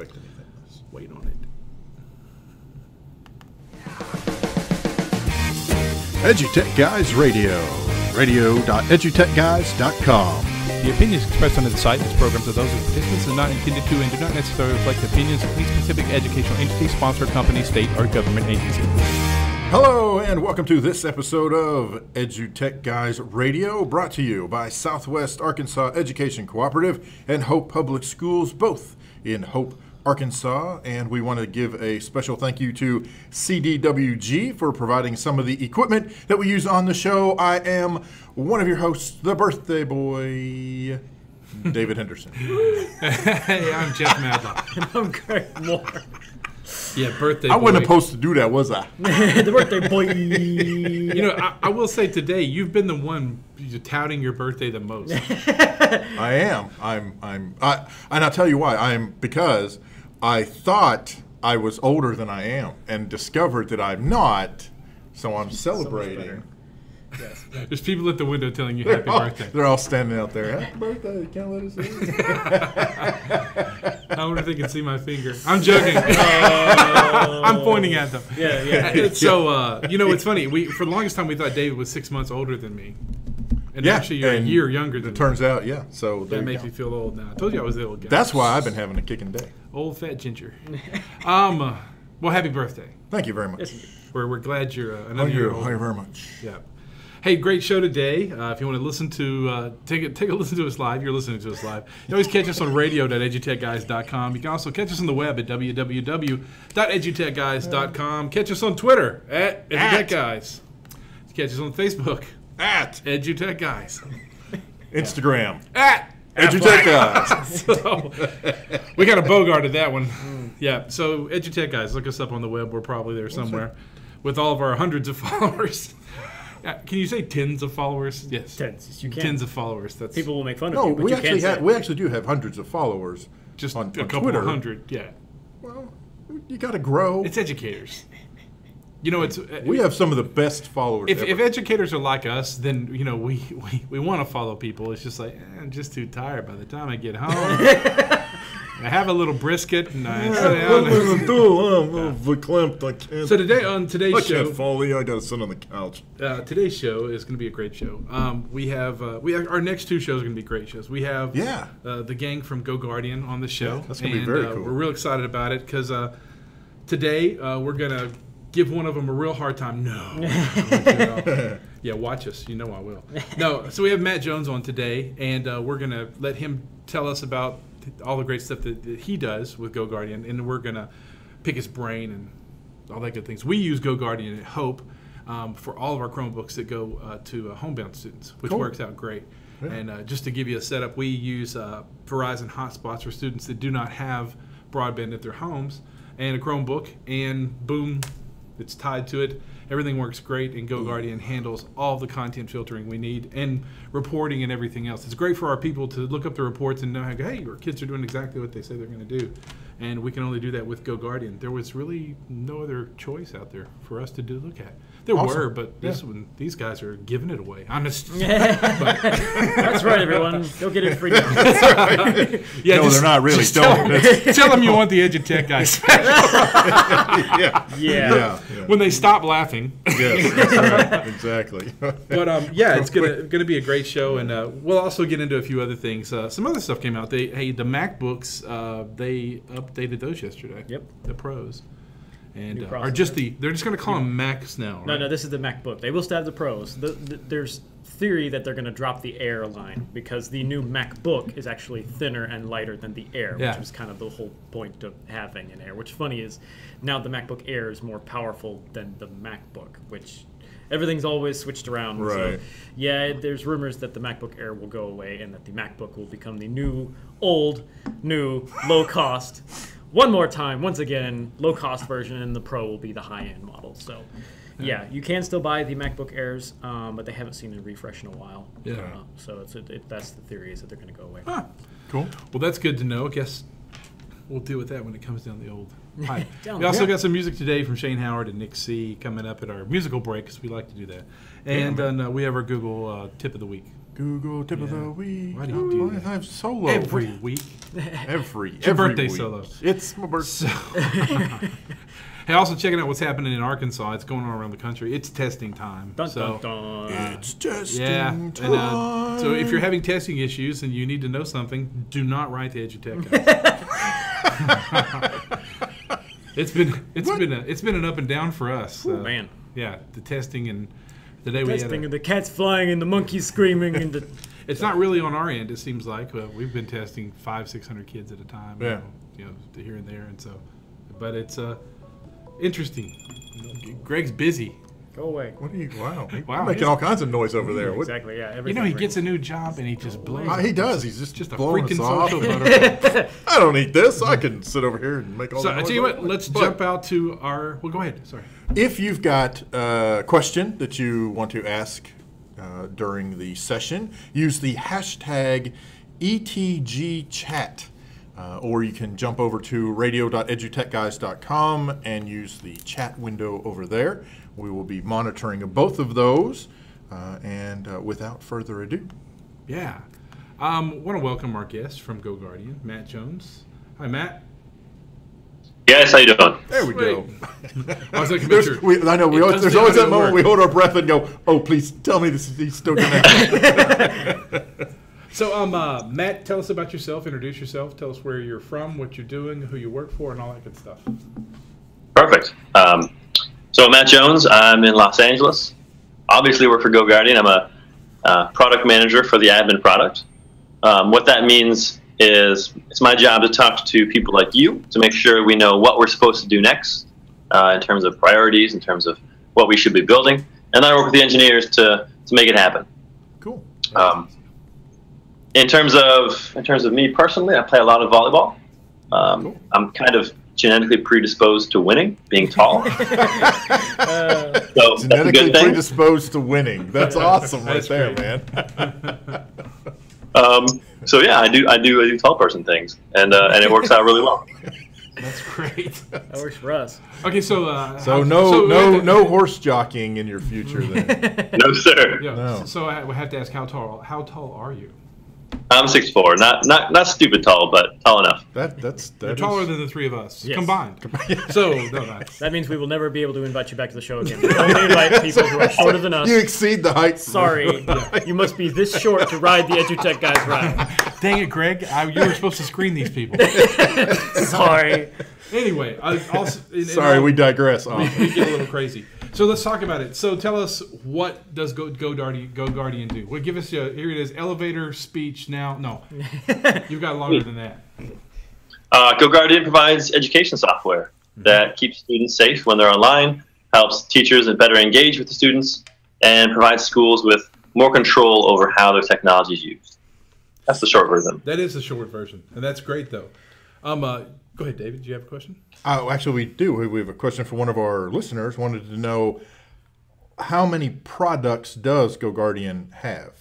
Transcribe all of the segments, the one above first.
expect anything less. Wait on it. EduTechGuys Radio. Radio.edutechguys.com. The opinions expressed under the site and its programs are those of participants and not intended to and do not necessarily reflect the opinions of any specific educational entity, sponsor, company, state, or government agency. Hello, and welcome to this episode of EduTechGuys Radio, brought to you by Southwest Arkansas Education Cooperative and Hope Public Schools, both in Hope, Arkansas. And we want to give a special thank you to CDWG for providing some of the equipment that we use on the show. I am one of your hosts, the birthday boy, David Henderson. Hey, I'm Jeff Madlock. And I'm Greg Moore. Yeah, birthday boy. I wasn't supposed to do that, was I? The birthday boy. You know, I will say today, you've been the one touting your birthday the most. I am. And I'll tell you why. Because I thought I was older than I am and discovered that I'm not, so I'm celebrating. Yes. There's people at the window telling you happy birthday. They're all standing out there. Happy birthday. Can't let us in. I wonder if they can see my finger. I'm joking. I'm pointing at them. Yeah. So, you know, it's funny. For the longest time, we thought David was 6 months older than me. And Yeah, actually, you're a and year younger than It me. turns out, yeah. So there That you makes go. me feel old now. I told you I was the old guy. That's why I've been having a kicking day. Old fat ginger. Well, happy birthday. Thank you very much. Yes, indeed. We're glad you're Thank another year you. older. Thank you very much. Yeah. Hey, great show today. If you want to listen to take a listen to us live, you're listening to us live. You always catch us on radio.edutechguys.com. You can also catch us on the web at www.edutechguys.com. Catch us on Twitter at EduTechGuys. Catch us on Facebook At EduTechGuys. Instagram. At EduTechGuys. So, we kind of bogarted that one. Yeah. So EduTechGuys, look us up on the web. We're probably there somewhere with all of our hundreds of followers. Can you say tens of followers? Yes. Tens. You can. Tens of followers. That's People will make fun No, of you, but we you actually can't say we actually do have hundreds of followers. just on a couple Twitter. of hundred. Yeah. Well, you got to grow. It's educators. You know, it's We have some of the best followers if ever. educators are like us, then you know we want to follow people. It's just like I'm just too tired by the time I get home. I have a little brisket and I sit down. What am I gonna do? I'm verklempt. I can't. So today on today's I show, can't follow you. I got to sit on the couch. today's show is going to be a great show. We have our next two shows are going to be great shows. We have the gang from GoGuardian on the show. Yeah, that's gonna be very cool. We're real excited about it because today we're going to give one of them a real hard time. No. Yeah, watch us. You know I will. No, so we have Matt Jones on today, and we're going to let him tell us about all the great stuff that he does with GoGuardian, and we're going to pick his brain and all that good things. We use GoGuardian at Hope for all of our Chromebooks that go to homebound students, which works out great. Yeah. And just to give you a setup, we use Verizon hotspots for students that do not have broadband at their homes, and a Chromebook, and boom, it's tied to it. Everything works great, and GoGuardian handles all the content filtering we need and reporting and everything else. It's great for our people to look up the reports and know, hey, your kids are doing exactly what they say they're going to do. And we can only do that with GoGuardian. There was really no other choice out there for us to look at. There were, but this one, these guys are giving it away. I'm just... That's right, everyone. Go get it free now. Yeah, no, they're not really. Tell them you want the EduTech guys special. Yeah. When they stop laughing. Yes, that's right. Exactly. But yeah, it's gonna be a great show, and we'll also get into a few other things. Some other stuff came out. The MacBooks, they updated those yesterday. Yep. The Pros, and New are just they're just gonna call them Macs now. Right? No, this is the MacBook. They will still have the Pros. There's theory that they're going to drop the Air line because the new MacBook is actually thinner and lighter than the Air, which was kind of the whole point of having an Air. Which funny is now the MacBook Air is more powerful than the MacBook, which everything's always switched around. Right. So, yeah, there's rumors that the MacBook Air will go away and that the MacBook will become the new, low cost. One more time, once again, low cost version, and the Pro will be the high end model. So. Yeah, you can still buy the MacBook Airs, but they haven't seen a refresh in a while. Yeah. So that's the theory, is that they're going to go away. Huh. Cool. Well, that's good to know. I guess we'll deal with that when it comes down the old pipe. We also got some music today from Shane Howard and Nick C. coming up at our musical break, because we like to do that. And we have our Google tip of the week. Google tip of the week. Why do you do that? I have solo Every week. Every Your birthday week. solo. It's my birthday. Hey, also checking out what's happening in Arkansas. It's going on around the country. It's testing time. Dun, so, dun, dun. It's testing yeah. time. And, so if you're having testing issues and you need to know something, do not write to EduTech Guys. It's been an up and down for us. Oh, man. Yeah, the testing and the day Testing and the cat's flying and the monkey's screaming and the. It's not really on our end. It seems like we've been testing 500-600 kids at a time. Yeah. You know, here and there, and so, but it's interesting. Greg's busy. Go away. What are you? Wow. Wow, You're making all kinds of noise over there. What- Exactly. Yeah. You Everything know, he gets a new job and he just blows. He does. He's just a blowing freaking us off. social butterfly. I don't need this. I can sit over here and make all So the I noise. tell you what, let's But jump out to our. Well, go ahead. Sorry. If you've got a question that you want to ask during the session, use the hashtag ETGChat. Or you can jump over to radio.edutechguys.com and use the chat window over there. We will be monitoring both of those. And without further ado. Yeah. Want to welcome our guest from GoGuardian, Matt Jones. Hi, Matt. Yes, how you doing? There we go. I was like, I know. There's always that moment we hold our breath and go, "Oh, please tell me he's still connected." So, Matt, tell us about yourself. Introduce yourself. Tell us where you're from, what you're doing, who you work for, and all that good stuff. Perfect. So Matt Jones, I'm in Los Angeles. Obviously work for GoGuardian. I'm a product manager for the admin product. What that means is it's my job to talk to people like you to make sure we know what we're supposed to do next in terms of priorities, in terms of what we should be building. And then I work with the engineers to make it happen. Cool. In terms of me personally, I play a lot of volleyball. Cool. I'm kind of genetically predisposed to winning, being tall. So that's a Genetically good thing. predisposed to winning. That's awesome right That's there, great. man. So yeah, I do tall person things, and it works out really well. That's great. That works for us. Okay, so No horse jockeying in your future then. No sir. Yeah. No. So I have to ask, how tall are you? I'm 6'4", not stupid tall, but tall enough. You're taller than the three of us Yes. combined. So no, that's That means we will never be able to invite you back to the show again. We only invite people who are shorter than us. You exceed the height. Sorry, you must be this short to ride the EduTech Guys ride. dang it, Greg. You were supposed to screen these people. Sorry. Anyway, Sorry, we digress. we get a little crazy. So let's talk about it. So tell us, what does GoGuardian do? Well, give us here it is, elevator speech now. No, you've got longer than that. GoGuardian provides education software that keeps students safe when they're online, helps teachers better engage with the students, and provides schools with more control over how their technology is used. That's the short version. That is the short version, and that's great though. Go ahead, David. Do you have a question? Actually, we do. We have a question from one of our listeners. Wanted to know, how many products does GoGuardian have?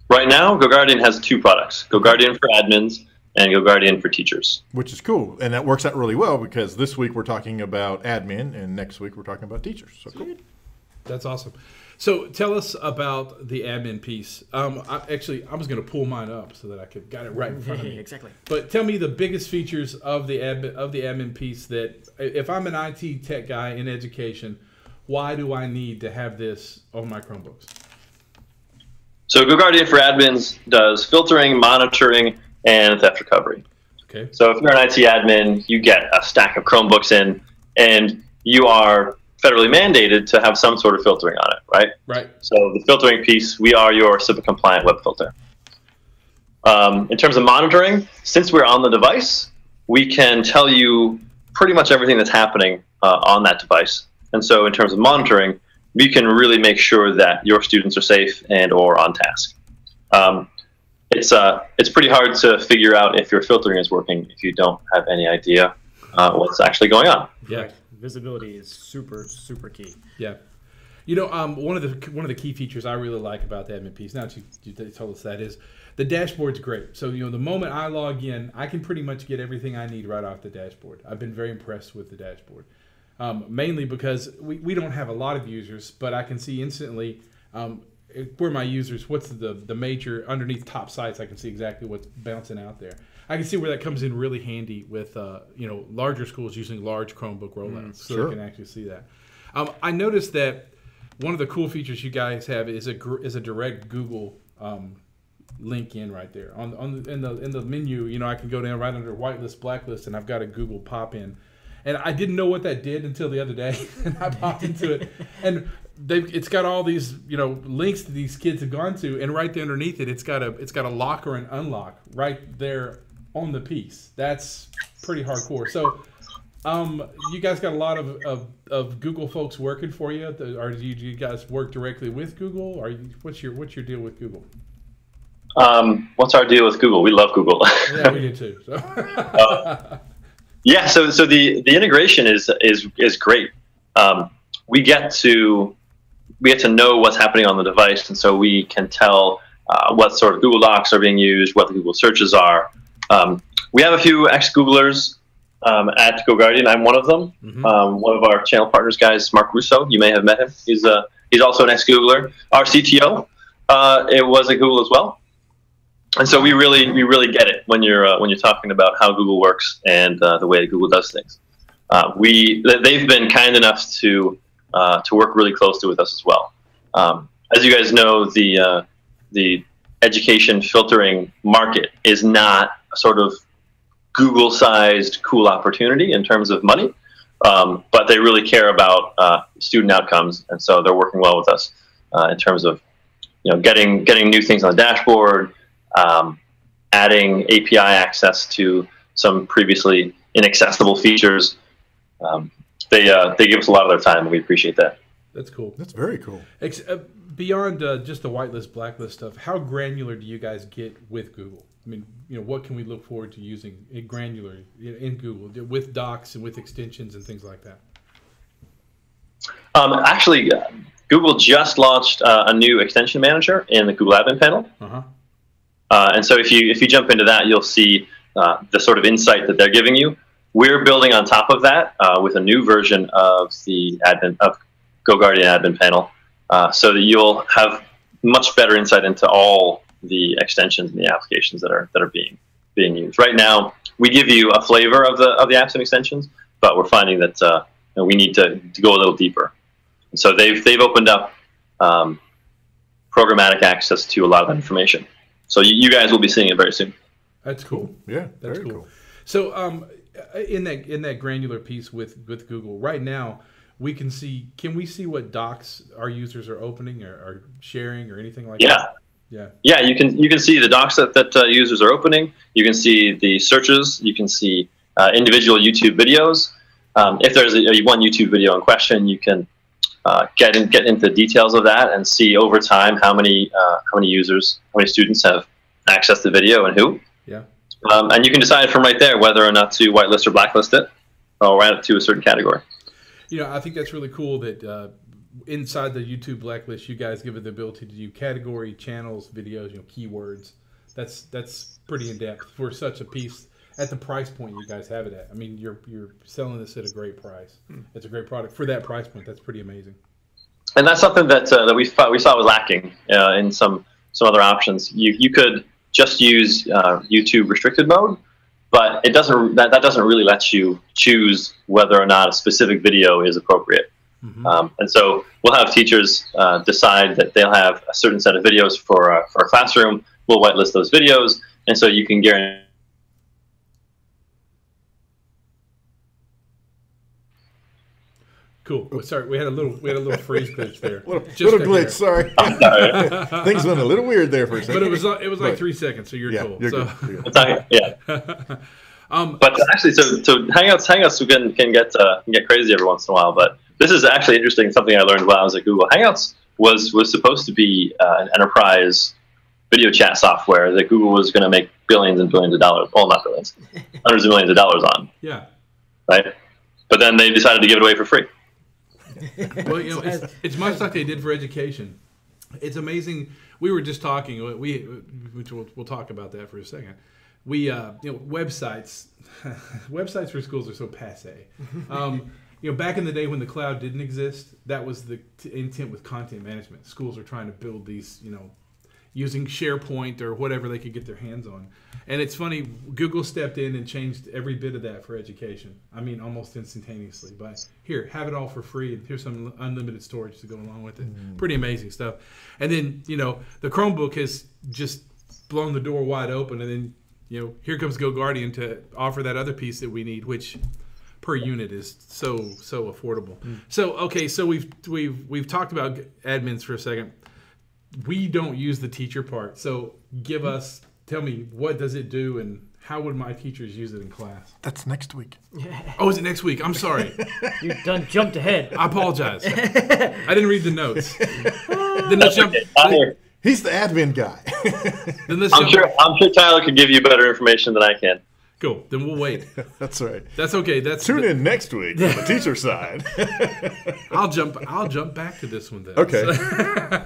Right now, GoGuardian has 2 products: GoGuardian for admins and GoGuardian for teachers. Which is cool, and that works out really well because this week we're talking about admin, and next week we're talking about teachers. So cool. That's awesome. So tell us about the admin piece. I was going to pull mine up so that I got it right in front of me. Exactly. But tell me the biggest features of the admin piece that, if I'm an IT tech guy in education, why do I need to have this on my Chromebooks? So GoGuardian for admins does filtering, monitoring, and theft recovery. Okay. So if you're an IT admin, you get a stack of Chromebooks in, and you are federally mandated to have some sort of filtering on it, right? Right. So the filtering piece, we are your CIPA compliant web filter. In terms of monitoring, since we're on the device, we can tell you pretty much everything that's happening on that device. And so in terms of monitoring, we can really make sure that your students are safe and or on task. It's pretty hard to figure out if your filtering is working if you don't have any idea what's actually going on. Yeah. Right. Visibility is super, super key. Yeah. You know, one of the key features I really like about the admin piece, now that you told us that, is the dashboard's great. So, you know, the moment I log in, I can pretty much get everything I need right off the dashboard. I've been very impressed with the dashboard, mainly because we don't have a lot of users, but I can see instantly where my users, what's the major underneath top sites, I can see exactly what's bouncing out there. I can see where that comes in really handy with larger schools using large Chromebook rollouts, so sure. they can actually see that. I noticed that one of the cool features you guys have is a direct Google link in right there in the menu. I can go down right under whitelist, blacklist, and I've got a Google pop in, and I didn't know what that did until the other day, and I popped into it, and it's got all these links that these kids have gone to, and right there underneath it, it's got a lock or an unlock right there on the piece. That's pretty hardcore. So you guys got a lot of Google folks working for you, or do you guys work directly with Google, or what's your deal with Google? What's our deal with Google? We love Google. Yeah, we do too. So. Yeah, so the integration is great. We get to know what's happening on the device, and so we can tell what sort of Google Docs are being used, what the Google searches are. We have a few ex-Googlers at GoGuardian. I'm one of them. Mm-hmm. One of our channel partners, guys, Mark Russo. You may have met him. He's also an ex-Googler. Our CTO, it was at Google as well. And so we really get it when you're talking about how Google works and the way Google does things. They've been kind enough to work really closely with us as well. As you guys know, the education filtering market is not a sort of Google-sized cool opportunity in terms of money, but they really care about student outcomes, and so they're working well with us in terms of getting new things on the dashboard. Adding API access to some previously inaccessible features. They give us a lot of their time, and we appreciate that. That's cool. That's very cool. Beyond just the whitelist, blacklist stuff, how granular do you guys get with Google? I mean, what can we look forward to using it granular in Google with docs and with extensions and things like that? Actually, Google just launched a new extension manager in the Google Admin panel. Uh-huh. And so if you jump into that, you'll see the sort of insight that they're giving you. We're building on top of that with a new version of the GoGuardian admin panel, so that you'll have much better insight into all the extensions and the applications that are being used. Right now, we give you a flavor of the apps and extensions, but we're finding that we need to go a little deeper. And so they've opened up programmatic access to a lot of information. So you guys will be seeing it very soon. That's cool. Yeah, that's very cool. So in that granular piece with Google right now, can we see what docs our users are opening or sharing or anything like that? Yeah. You can see the docs that users are opening. You can see the searches. You can see individual YouTube videos. If there's one YouTube video in question, you can get into the details of that and see over time how many users, how many students have accessed the video and who. Yeah. And you can decide from right there whether or not to whitelist or blacklist it, or add it to a certain category. I think that's really cool that inside the YouTube blacklist, you guys give it the ability to do category, channels, videos, keywords. That's pretty in depth for such a piece at the price point you guys have it at. I mean, you're selling this at a great price. It's a great product for that price point. That's pretty amazing. And that's something that we saw was lacking in some other options. You could just use YouTube restricted mode, but that doesn't really let you choose whether or not a specific video is appropriate. Mm-hmm. And so we'll have teachers decide that they'll have a certain set of videos for a classroom. We'll whitelist those videos, and so you can guarantee. Cool. Sorry, we had a little freeze glitch there. little glitch. Sorry. Things went a little weird there for a second. But it was like 3 seconds, so you're cool. You're so. good. Yeah. But actually, so Hangouts can get crazy every once in a while. But this is actually interesting. Something I learned while I was at Google. Hangouts was supposed to be an enterprise video chat software that Google was going to make billions and billions of dollars. Well, not billions, hundreds of millions of dollars on. Yeah. Right. But then they decided to give it away for free. Well, it's much like they did for education. It's amazing. We were just talking. We'll talk about that for a second. Websites for schools are so passe. back in the day when the cloud didn't exist, that was the intent with content management. Schools are trying to build these, using SharePoint or whatever they could get their hands on. And it's funny, Google stepped in and changed every bit of that for education. I mean, almost instantaneously. But here, have it all for free, and here's some unlimited storage to go along with it. Pretty amazing stuff. And then, the Chromebook has just blown the door wide open, and then, here comes GoGuardian to offer that other piece that we need, which per unit is so affordable. So okay, so we've talked about admins for a second. We don't use the teacher part. So tell me, what does it do, and how would my teachers use it in class? That's next week. Oh, is it next week? I'm sorry. You done jumped ahead. I apologize. I didn't read the notes. Then let's jump. He's the admin guy. I'm sure Tyler could give you better information than I can. Cool. Then we'll wait. That's right. That's okay. Tune in next week on the teacher side. I'll jump back to this one then. Okay.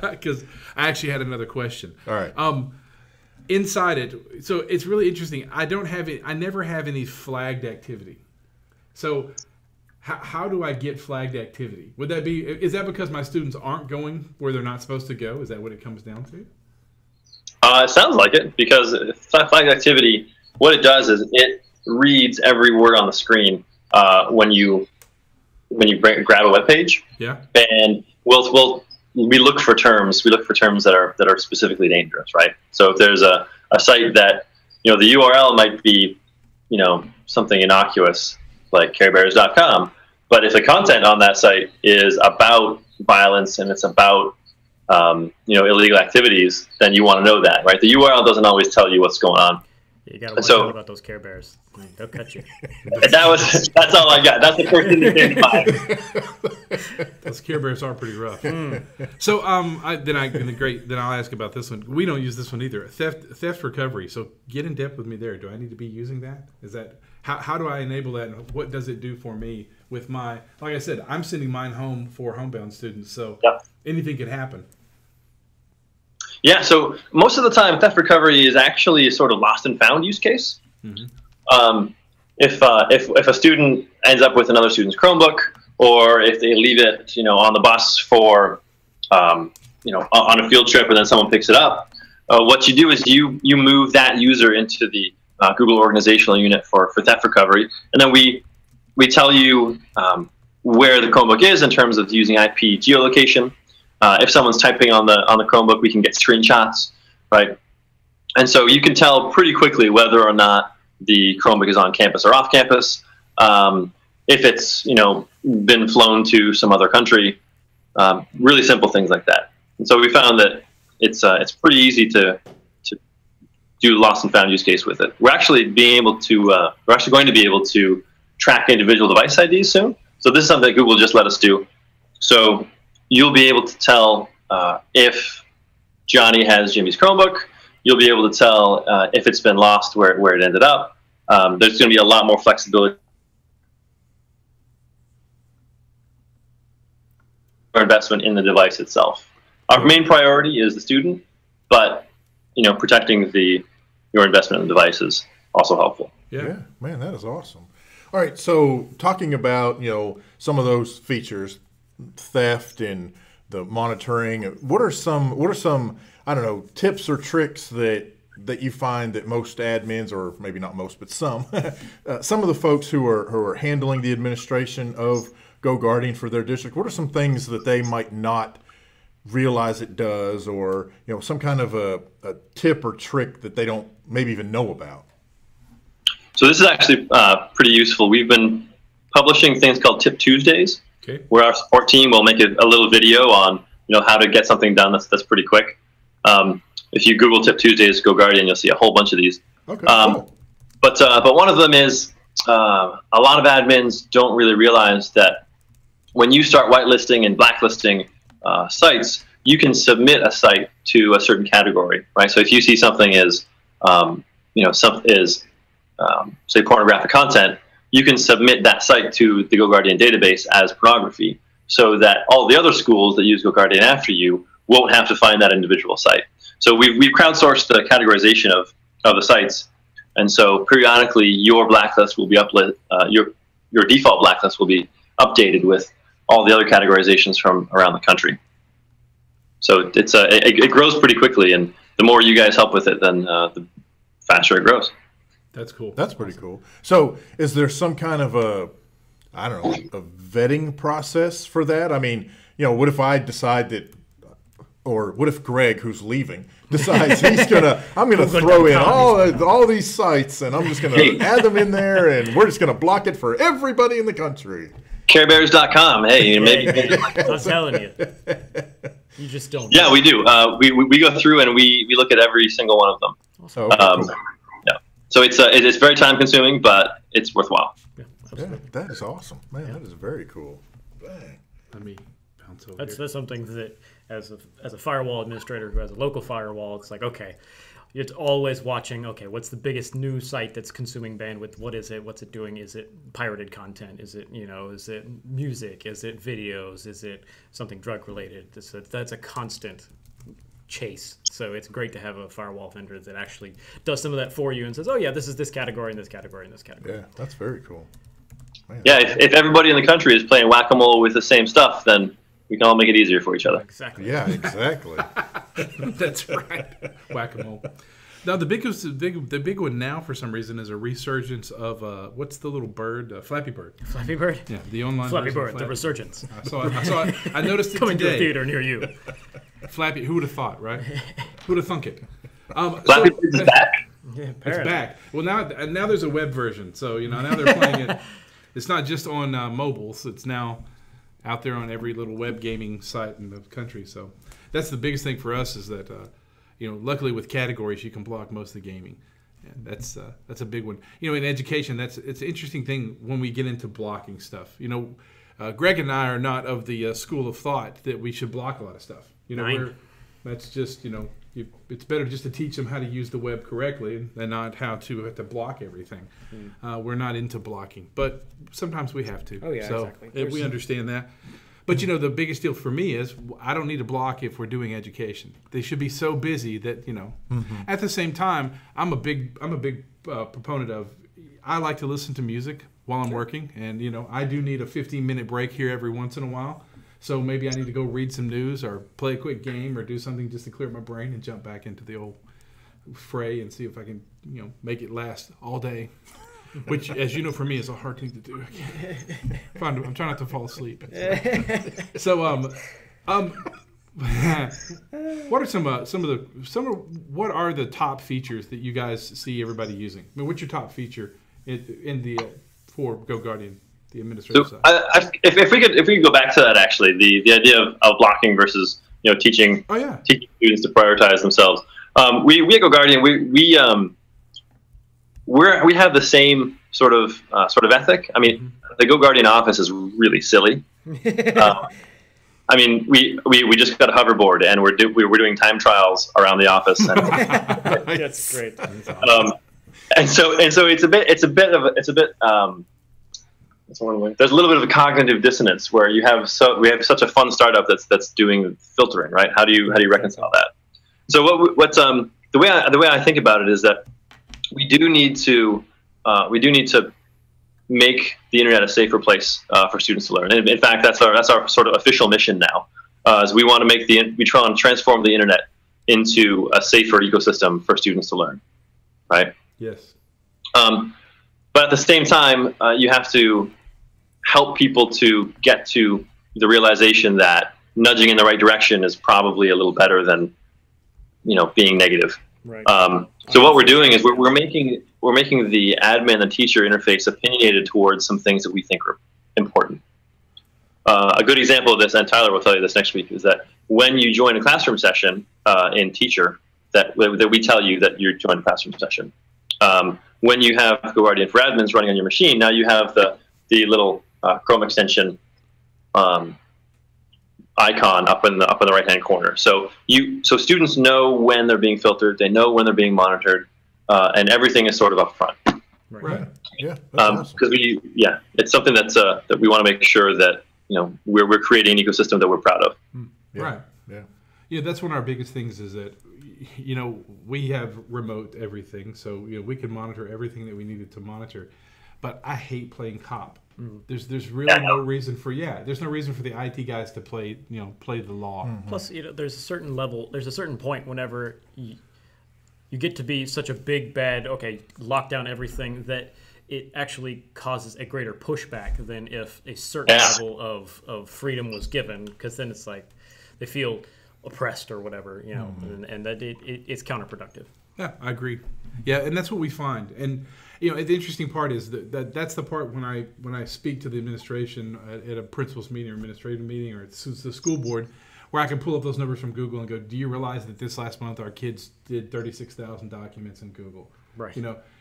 Because I actually had another question. All right. Inside it, so it's really interesting. I never have any flagged activity. So how do I get flagged activity? Is that because my students aren't going where they're not supposed to go? Is that what it comes down to? It sounds like it, because flagged activity, what it does is it reads every word on the screen when you grab a web page. Yeah. And we look for terms. We look for terms that are specifically dangerous, right? So if there's a site that the URL might be something innocuous like carebears.com, but if the content on that site is about violence and it's about illegal activities, then you want to know that, right? The URL doesn't always tell you what's going on. You gotta watch out about those Care Bears. They'll cut you. That's all I got. That's the first thing that came to mind. Those Care Bears are pretty rough. So then I'll ask about this one. We don't use this one either. Theft recovery. So get in depth with me there. Do I need to be using that? Is that how do I enable that? And what does it do for me with my? Like I said, I'm sending mine home for homebound students, so anything could happen. Yeah, so most of the time, theft recovery is actually a sort of lost and found use case. If a student ends up with another student's Chromebook, or if they leave it, on the bus for, on a field trip, and then someone picks it up, what you do is you move that user into the Google organizational unit for theft recovery, and then we tell you where the Chromebook is in terms of using IP geolocation. If someone's typing on the Chromebook, we can get screenshots, right? And so you can tell pretty quickly whether or not the Chromebook is on campus or off campus. If it's been flown to some other country, really simple things like that. And so we found that it's pretty easy to do lost and found use case with it. We're actually going to be able to track individual device IDs soon. So this is something that Google just let us do. So you'll be able to tell if Johnny has Jimmy's Chromebook. You'll be able to tell if it's been lost, where it ended up. There's going to be a lot more flexibility for investment in the device itself. Our main priority is the student, but protecting your investment in the device is also helpful. Yeah, man, that is awesome. All right, so talking about some of those features, theft and the monitoring, what are some I don't know, tips or tricks that you find that most admins, or maybe not most, but some of the folks who are handling the administration of GoGuardian for their district, what are some things that they might not realize it does, or some kind of a tip or trick that they don't maybe even know about? So this is actually pretty useful. We've been publishing things called Tip Tuesdays, where our support team will make a little video on how to get something done that's pretty quick. If you Google Tip Tuesdays GoGuardian, you'll see a whole bunch of these. Okay, cool. But one of them is a lot of admins don't really realize that when you start whitelisting and blacklisting sites, you can submit a site to a certain category, right? So if you see something is say pornographic content, you can submit that site to the GoGuardian database as pornography, so that all the other schools that use GoGuardian after you won't have to find that individual site. So we've crowdsourced the categorization of the sites, and so periodically your blacklist will be your default blacklist will be updated with all the other categorizations from around the country. So it grows pretty quickly, and the more you guys help with it, then the faster it grows. That's cool. That's pretty cool. So is there some kind of a vetting process for that? I mean, what if I decide that, or what if Greg, who's leaving, decides I'm gonna throw in all these sites, and I'm just gonna add them in there, and we're just gonna block it for everybody in the country. CareBears.com. Hey, maybe. I'm telling you. You just don't. Yeah, we do. We go through and we look at every single one of them. Oh, okay, cool. Yeah. So it's very time consuming, but it's worthwhile. Yeah, that is awesome, man. That is very cool. Dang. Let me bounce over here. That's something that, as a firewall administrator who has a local firewall, it's like, okay, it's always watching, okay, what's the biggest new site that's consuming bandwidth? What is it? What's it doing? Is it pirated content? Is it, is it music? Is it videos? Is it something drug related? That's a constant chase. So it's great to have a firewall vendor that actually does some of that for you and says, oh yeah, this is this category and this category and this category. Yeah, that's very cool. Man. Yeah, if everybody in the country is playing whack-a-mole with the same stuff, then we can all make it easier for each other. Exactly. Yeah, exactly. That's right. Whack-a-mole. Now the big one now for some reason is a resurgence of what's the little bird? Flappy Bird. Flappy Bird. Yeah, the online Flappy version of Bird. Flappy. The resurgence. I saw it. I noticed it Coming today. to a theater near you. Flappy. Who would have thought, right? Who would have thunk it? Flappy Bird is back. Yeah, it's back. Well, now there's a web version, so now they're playing it. It's not just on mobiles. It's now out there on every little web gaming site in the country. So that's the biggest thing for us is that luckily with categories you can block most of the gaming. And that's a big one. In education, it's an interesting thing when we get into blocking stuff. Greg and I are not of the school of thought that we should block a lot of stuff. That's just it's better just to teach them how to use the web correctly than not how to have to block everything. We're not into blocking, but sometimes we have to. Oh yeah, so exactly. We understand that. But the biggest deal for me is I don't need to block if we're doing education. They should be so busy that At the same time, I'm a big proponent of. I like to listen to music while I'm working, and I do need a 15-minute break here every once in a while. So maybe I need to go read some news or play a quick game or do something just to clear my brain and jump back into the old fray and see if I can, make it last all day. Which, as you know, for me is a hard thing to do. I'm trying not to fall asleep. So, what are what are the top features that you guys see everybody using? I mean, what's your top feature for GoGuardian? The administrative so side. If we could go back to that, actually, the idea of blocking versus teaching students to prioritize themselves. We at GoGuardian we have the same sort of ethic. I mean, the GoGuardian office is really silly. I mean, we just got a hoverboard and we're doing time trials around the office. And, that's great. And so it's a bit. There's a little bit of a cognitive dissonance where we have such a fun startup that's doing filtering, right? How do you reconcile that? So the way I think about it is that we do need to make the internet a safer place for students to learn. And in fact, that's our sort of official mission now. Is we want to try and transform the internet into a safer ecosystem for students to learn, right? Yes. But at the same time, you have to help people to get to the realization that nudging in the right direction is probably a little better than, being negative. Right. So what we're doing is we're making the admin and teacher interface opinionated towards some things that we think are important. A good example of this, and Tyler will tell you this next week, is that when you join a classroom session in Teacher, that we tell you that you're joining a classroom session. When you have GoGuardian for Admins running on your machine, now you have the little Chrome extension icon up in the right-hand corner. So students know when they're being filtered, they know when they're being monitored, and everything is sort of up front. Right. Yeah. Because it's something that we want to make sure that we're creating an ecosystem that we're proud of. Yeah. Right. Yeah. That's one of our biggest things is that we have remote everything, so we can monitor everything that we needed to monitor. But I hate playing cop There's really no reason for there's no reason for the IT guys to play the law. Plus, there's a certain level, there's a certain point whenever you get to be such a big bad lock down everything that it actually causes a greater pushback than if a certain level of freedom was given, because then it's like they feel oppressed or whatever, and that it's counterproductive. Yeah, I agree. Yeah, and that's what we find. And the interesting part is that's the part when I speak to the administration at a principal's meeting or administrative meeting or it's the school board, where I can pull up those numbers from Google and go, do you realize that this last month our kids did 36,000 documents in Google? Right.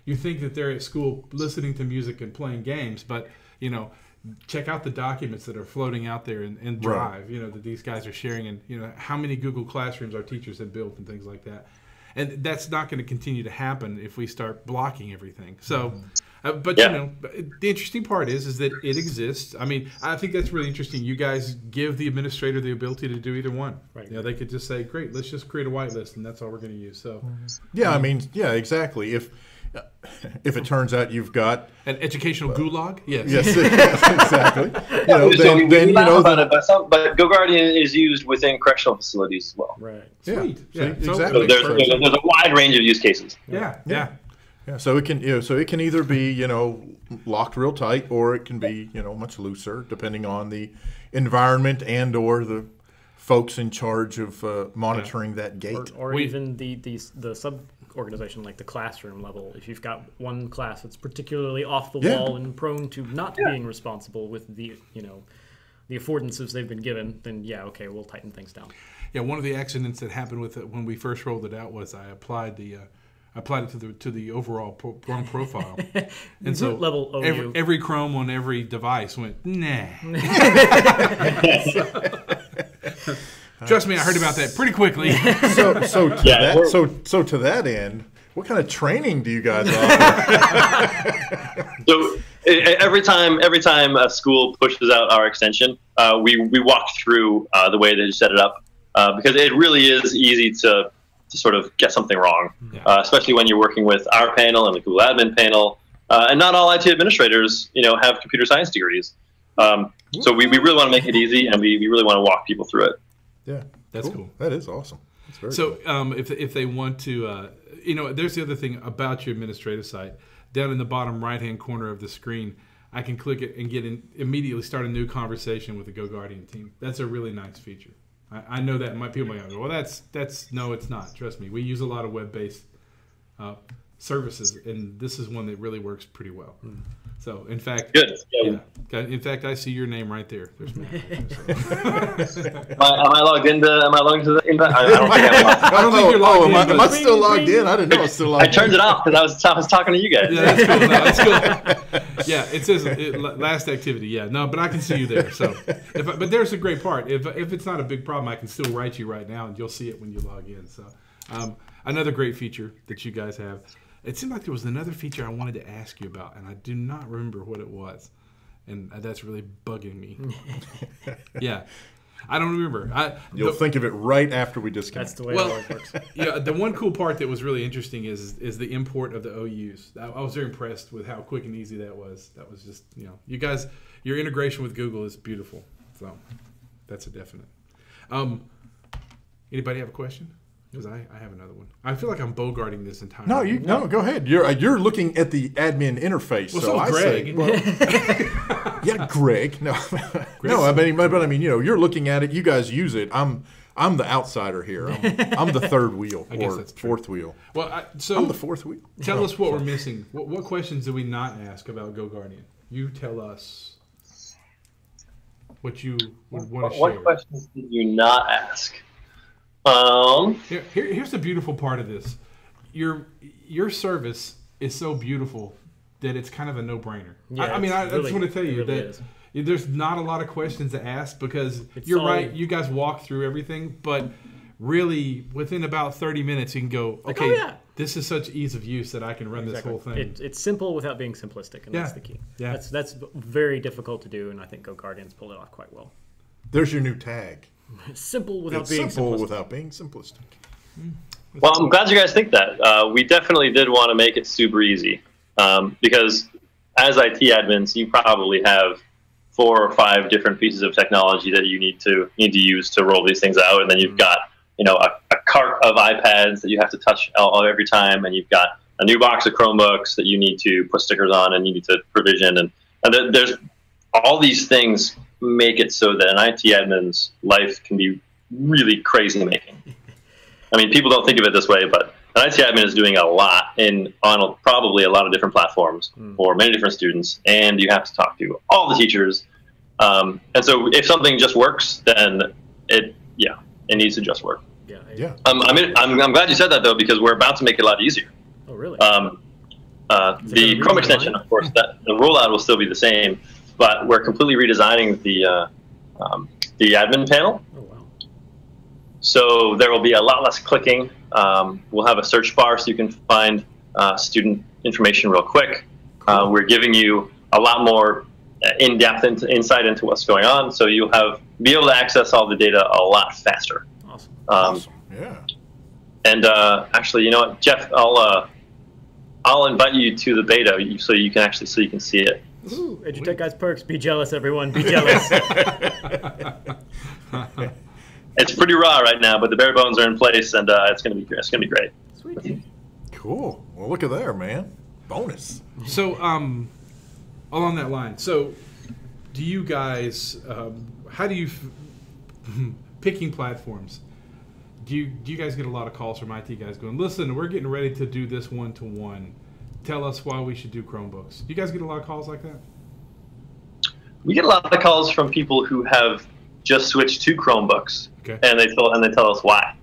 You think that they're at school listening to music and playing games, but check out the documents that are floating out there in Drive. Right. That these guys are sharing, and how many Google Classrooms our teachers have built and things like that. And that's not going to continue to happen if we start blocking everything. So, but the interesting part is that it exists. I mean, I think that's really interesting. You guys give the administrator the ability to do either one. Right. They could just say, "Great, let's just create a whitelist, and that's all we're going to use." So, exactly. If it turns out you've got an educational gulag, yes, exactly. But GoGuardian is used within correctional facilities as well. Right. Sweet. Yeah. Exactly. So there's a wide range of use cases. Yeah. So it can either be locked real tight, or it can be much looser, depending on the environment and or the folks in charge of monitoring that gate, or even the sub organization, like the classroom level. If you've got one class that's particularly off the wall and prone to not being responsible with the the affordances they've been given, then we'll tighten things down. Yeah, one of the accidents that happened with it when we first rolled it out was I applied it to the overall Chrome profile, and so level every Chrome on every device went nah. Trust me, I heard about that pretty quickly. So to that end, what kind of training do you guys offer? So every time a school pushes out our extension, we walk through the way they set it up, because it really is easy to sort of get something wrong, especially when you're working with our panel and the Google admin panel, and not all IT administrators have computer science degrees. So we really want to make it easy, and we really want to walk people through it. Yeah, that's cool. That is awesome. That's very cool. If they want to, there's the other thing about your administrative site. Down in the bottom right-hand corner of the screen, I can click it and immediately start a new conversation with the GoGuardian team. That's a really nice feature. I know that people might go, well, that's no, it's not. Trust me, we use a lot of web-based services, and this is one that really works pretty well. So, in fact, good. In fact, I see your name right there. There's me. Am I logged into? Am I logged into the invite? I don't think I'm logged. I don't think you're logged in. Am I still logged in? I didn't know I was still logged in. I turned it off because I was talking to you guys. Yeah, that's cool. No, that's cool. Yeah, it says last activity. Yeah, no, but I can see you there. So, but there's the great part. If it's not a big problem, I can still write you right now, and you'll see it when you log in. So, another great feature that you guys have. It seemed like there was another feature I wanted to ask you about, and I do not remember what it was, and that's really bugging me. Yeah, I don't remember. You'll think of it right after we disconnect. That's the way it always works. Yeah, the one cool part that was really interesting is the import of the OUs. I was very impressed with how quick and easy that was. That was just, you guys, your integration with Google is beautiful. So that's a definite. Anybody have a question? Because I have another one. I feel like I'm bogarting this entire. No, go ahead. You're looking at the admin interface. Well, so I Greg. Say, well, yeah, Greg. No, no. I mean, you're looking at it. You guys use it. I'm the outsider here. I'm the third wheel or fourth wheel. Well, I'm the fourth wheel. Tell us what we're missing. What questions did we not ask about GoGuardian? You tell us what you would want to share. What questions did you not ask? Here's the beautiful part of this. Your service is so beautiful that it's kind of a no-brainer. Yeah, I just want to tell you that there's not a lot of questions to ask because you're right. You guys walk through everything, but really within about 30 minutes you can go, okay, this is such ease of use that I can run this whole thing. It's simple without being simplistic, and that's the key. Yeah. That's very difficult to do, and I think GoGuardian's pulled it off quite well. There's your new tag. Simple without being simplistic. Well, I'm glad you guys think that. We definitely did want to make it super easy because as IT admins, you probably have 4 or 5 different pieces of technology that you need to use to roll these things out, and then you've got a cart of iPads that you have to touch every time, and you've got a new box of Chromebooks that you need to put stickers on and you need to provision, and there's all these things make it so that an IT admin's life can be really crazy making. I mean, people don't think of it this way, but an IT admin is doing a lot on probably a lot of different platforms for many different students, and you have to talk to all the teachers. And so if something just works, then it needs to just work. Yeah. I'm glad you said that, though, because we're about to make it a lot easier. Oh, really? The Chrome extension, of course, the rollout will still be the same, but we're completely redesigning the admin panel. Oh, wow. So there will be a lot less clicking. We'll have a search bar so you can find student information real quick. Cool. We're giving you a lot more in-depth insight into what's going on, so you'll be able to access all the data a lot faster. Awesome. Awesome. Yeah. And actually, you know what, Jeff, I'll invite you to the beta so you can see it. Ooh, EduTechGuys perks. Be jealous, everyone. Be jealous. It's pretty raw right now, but the bare bones are in place, and it's gonna be great. Sweet. Cool. Well, look at there, man. Bonus. So, along that line, so do you guys? How do you picking platforms? Do you guys get a lot of calls from IT guys going, listen, we're getting ready to do this one-to-one. Tell us why we should do Chromebooks. Do you guys get a lot of calls like that? We get a lot of calls from people who have just switched to Chromebooks, okay, and they tell us why.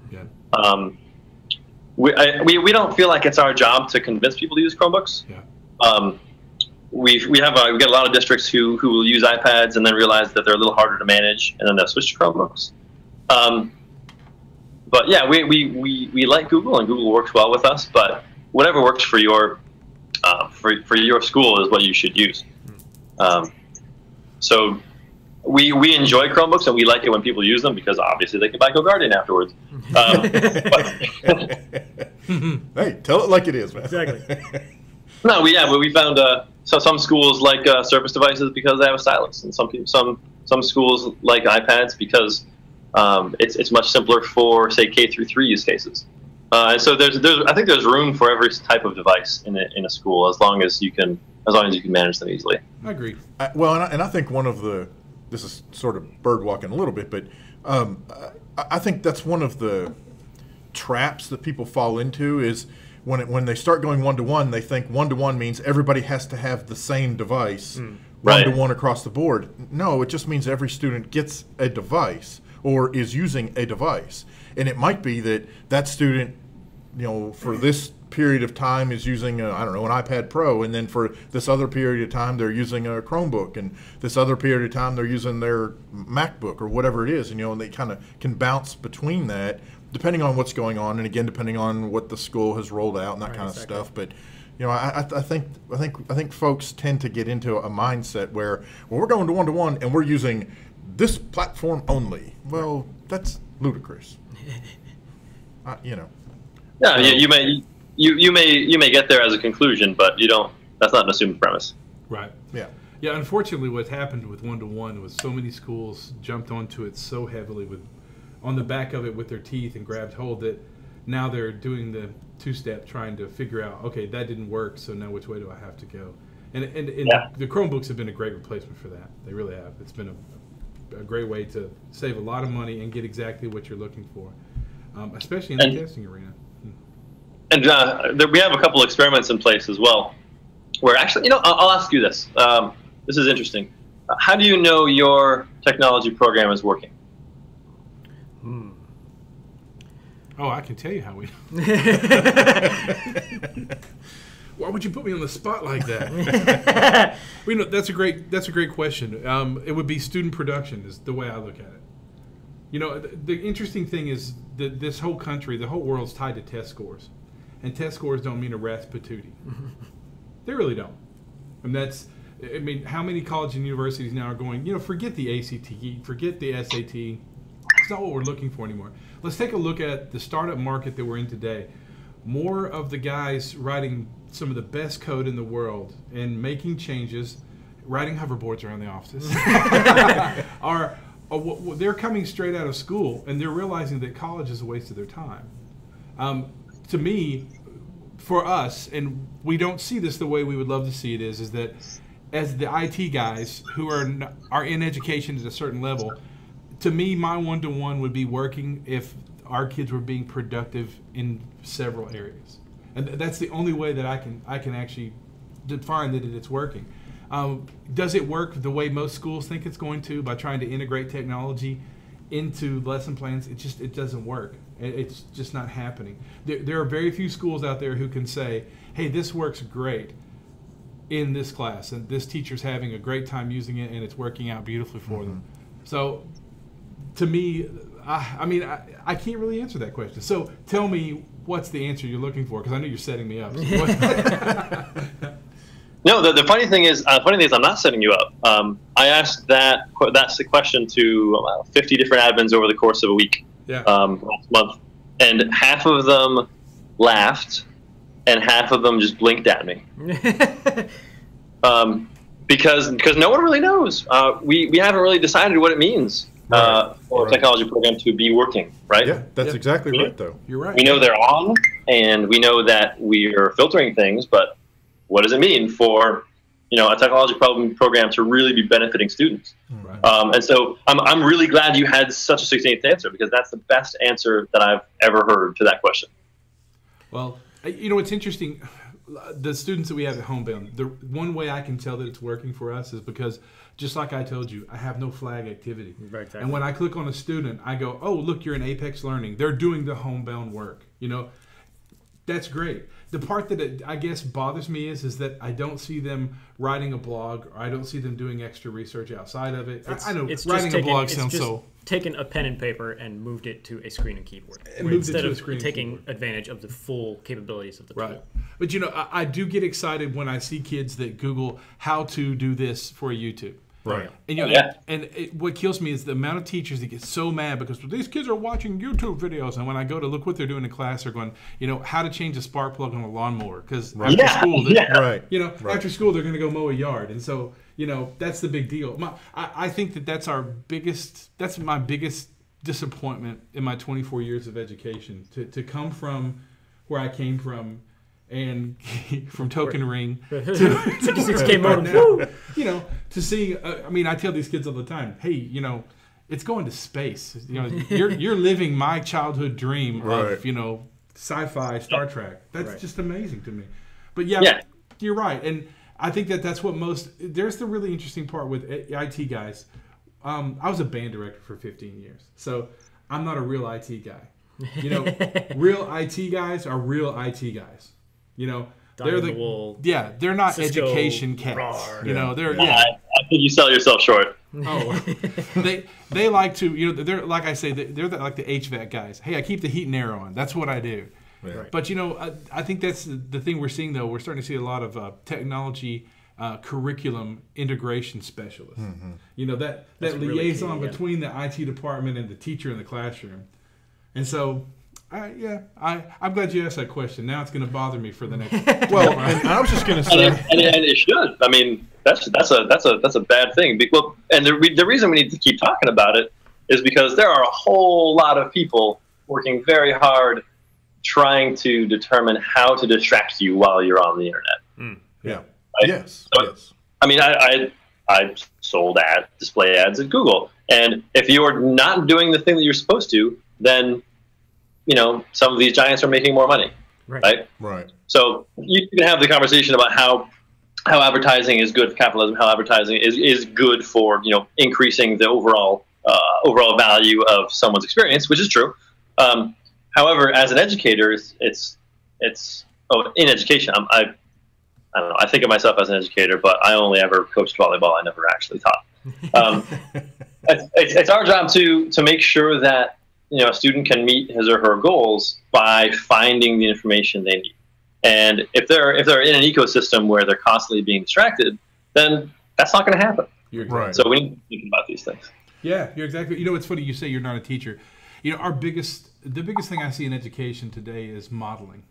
Yeah. We don't feel like it's our job to convince people to use Chromebooks. Yeah. We get a lot of districts who will use iPads and then realize that they're a little harder to manage, and then they'll switch to Chromebooks. But yeah, we like Google, and Google works well with us. But whatever works for your school is what you should use. So we enjoy Chromebooks, and we like it when people use them because obviously they can buy GoGuardian afterwards. Hey, tell it like it is, man. Exactly. No, we found so some schools like Surface devices because they have a stylus, and some schools like iPads because it's much simpler for, say, K through 3 use cases. And so I think there's room for every type of device in a school as long as you can manage them easily. I agree. I think this is sort of bird walking a little bit, but I think that's one of the traps that people fall into is when they start going one-to-one, they think one-to-one means everybody has to have the same device, one-to-one across the board. No, it just means every student gets a device or is using a device. And it might be that student, for this period of time is using, an iPad Pro, and then for this other period of time they're using a Chromebook, and this other period of time they're using their MacBook or whatever it is, and they kind of can bounce between that depending on what's going on, and again depending on what the school has rolled out and that kind of stuff. But I think folks tend to get into a mindset where, well, we're going to one-to-one and we're using this platform only. Well, that's ludicrous. Yeah, you may get there as a conclusion, but you don't. That's not an assumed premise. Right. Yeah. Yeah. Unfortunately, what happened with one-to-one was so many schools jumped onto it so heavily on the back of it with their teeth and grabbed hold that now they're doing the two-step trying to figure out, okay, that didn't work, so now which way do I have to go? And the Chromebooks have been a great replacement for that. They really have. It's been a great way to save a lot of money and get exactly what you're looking for, especially in the testing arena. And we have a couple of experiments in place as well, where actually, I'll ask you this. This is interesting. How do you know your technology program is working? Oh, I can tell you how we. Why would you put me on the spot like that? That's a great question. It would be student production is the way I look at it. The interesting thing is that this whole country, the whole world's tied to test scores, and test scores don't mean a rat's patootie. They really don't. And how many colleges and universities now are going, forget the ACT, forget the SAT. It's not what we're looking for anymore. Let's take a look at the startup market that we're in today. More of the guys writing some of the best code in the world and making changes, riding hoverboards around the offices, they're coming straight out of school and they're realizing that college is a waste of their time. To me, for us, and we don't see this the way we would love to see it, is that as the IT guys who are in education at a certain level, to me, my one-to-one would be working if our kids were being productive in several areas, and that's the only way that I can actually define that it's working. Does it work the way most schools think it's going to, by trying to integrate technology into lesson plans? It doesn't work. It's just not happening. There are very few schools out there who can say, hey, this works great in this class, and this teacher's having a great time using it, and it's working out beautifully for them. So to me, I can't really answer that question. So tell me, what's the answer you're looking for? Because I know you're setting me up. No, the funny thing is, I'm not setting you up. I asked that's the question to 50 different admins over the course of a week, last month, and half of them laughed, and half of them just blinked at me. Because no one really knows. We haven't really decided what it means for a technology program to be working, right? Yeah, that's exactly right, though. You're right. We know they're on, and we know that we are filtering things, but what does it mean for a technology program to really be benefiting students? Right. And so I'm really glad you had such a succinct answer, because that's the best answer that I've ever heard to that question. Well, it's interesting. The students that we have at Homebound, the one way I can tell that it's working for us is because, just like I told you, I have no flag activity. Right, exactly. And when I click on a student, I go, oh, look, you're in Apex Learning. They're doing the Homebound work. That's great. The part that I guess bothers me is that I don't see them writing a blog, or I don't see them doing extra research outside of it. I know writing a blog sounds so... taken a pen and paper and moved it to a screen and keyboard, instead of taking advantage of the full capabilities of the tool. But I do get excited when I see kids that Google how to do this for YouTube. Right. And what kills me is the amount of teachers that get so mad because these kids are watching YouTube videos, and when I go to look what they're doing in class, they're going, how to change a spark plug on a lawnmower, because after school, after school they're going to go mow a yard, and so that's the big deal. I think that's my biggest disappointment in my 24 years of education, to come from where I came from. And from Token Ring to 56K modem, to see. I tell these kids all the time, hey, it's going to space. You're living my childhood dream of sci-fi, Star Trek. That's just amazing to me. But you're right, and I think that's what most. There's the really interesting part with IT guys. I was a band director for 15 years, so I'm not a real IT guy. Real IT guys are real IT guys. They're they're not Cisco, education cats. They're I think you sell yourself short. Oh, they like to they're like I say they're like the HVAC guys. Hey, I keep the heat and air on. That's what I do. Yeah. Right. But I think that's the thing we're seeing, though. We're starting to see a lot of technology curriculum integration specialists. Mm-hmm. That liaison between the IT department and the teacher in the classroom. And so. I'm glad you asked that question. Now it's going to bother me for the next. Well, and I was just going to say, and it should. That's a bad thing. Well, and the reason we need to keep talking about it is because there are a whole lot of people working very hard trying to determine how to distract you while you're on the internet. Yeah. Right? Yes. So, yes. I sold display ads at Google, and if you're not doing the thing that you're supposed to, then some of these giants are making more money, right? Right. So you can have the conversation about how advertising is good for capitalism, how advertising is good for increasing the overall value of someone's experience, which is true. However, as an educator, in education, I don't know. I think of myself as an educator, but I only ever coached volleyball. I never actually taught. It's our job to make sure that a student can meet his or her goals by finding the information they need. And if they're in an ecosystem where they're constantly being distracted, then that's not going to happen. You're exactly right. So we need to think about these things. Yeah, you're exactly. It's funny you say you're not a teacher. The biggest thing I see in education today is modeling,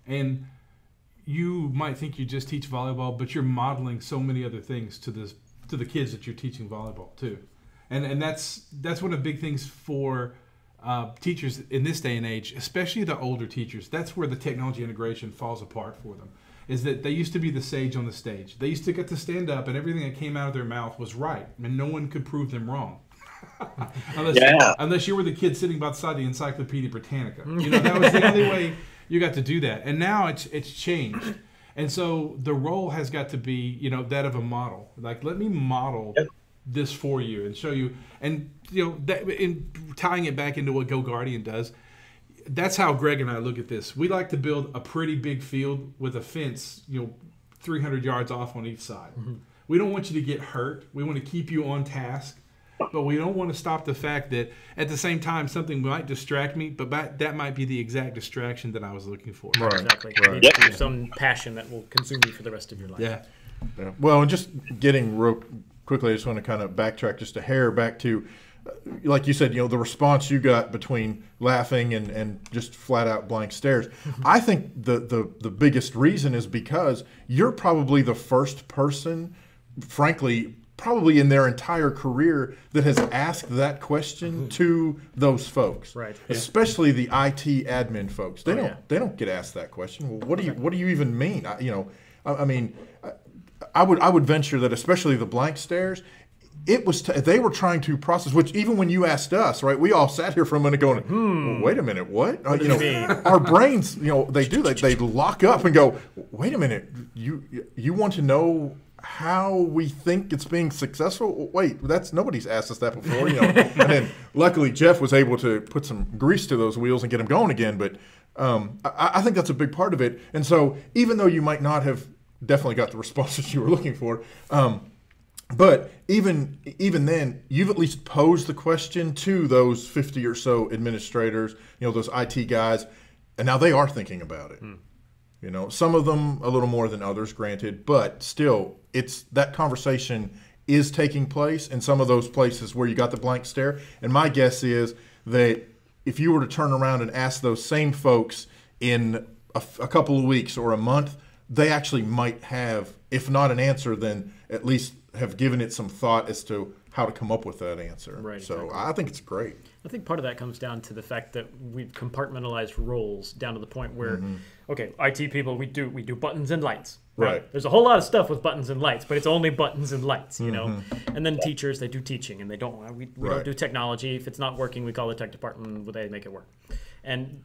and you might think you just teach volleyball, but you're modeling so many other things to the kids that you're teaching volleyball too, and that's one of the big things for teachers in this day and age, especially the older teachers. That's where the technology integration falls apart for them. Is that they used to be the sage on the stage. They used to get to stand up, and everything that came out of their mouth was right, and no one could prove them wrong. Unless you were the kid sitting beside the Encyclopedia Britannica. That was the only way you got to do that. And now it's changed. And so the role has got to be, that of a model. Like, let me model this for you and show you. And, that in tying it back into what GoGuardian does, that's how Greg and I look at this. We like to build a pretty big field with a fence, 300 yards off on each side. Mm-hmm. We don't want you to get hurt. We want to keep you on task. But we don't want to stop the fact that at the same time something might distract me, but that might be the exact distraction that I was looking for. Right. Exactly. Right. Some passion that will consume you for the rest of your life. Yeah. Well, and just getting real quickly, I just want to kind of backtrack just a hair back to, like you said, the response you got between laughing and just flat out blank stares. I think the biggest reason is because you're probably the first person, frankly, probably in their entire career that has asked that question to those folks, right? Especially the IT admin folks. They don't get asked that question. Well, what do you even mean? I mean, I would venture that especially the blank stares, it was they were trying to process. Which even when you asked us, right, we all sat here for a minute going, well, wait a minute, what? Our brains, they lock up and go, wait a minute, you want to know how we think it's being successful? Wait, nobody's asked us that before, And then luckily Jeff was able to put some grease to those wheels and get them going again. But I think that's a big part of it. And so even though you might not have definitely got the responses you were looking for, but even then, you've at least posed the question to those 50 or so administrators, those IT guys, and now they are thinking about it. Some of them a little more than others, granted, but still, that conversation is taking place in some of those places where you got the blank stare. And my guess is that if you were to turn around and ask those same folks in a couple of weeks or a month, they actually might have, if not an answer, then at least have given it some thought as to how to come up with that answer. Right, so exactly. I think it's great. I think part of that comes down to the fact that we've compartmentalized roles down to the point where, okay, IT people, we do buttons and lights. Right. There's a whole lot of stuff with buttons and lights, but it's only buttons and lights, And then teachers, they do teaching, and they don't. We don't do technology. If it's not working, we call the tech department. They make it work, and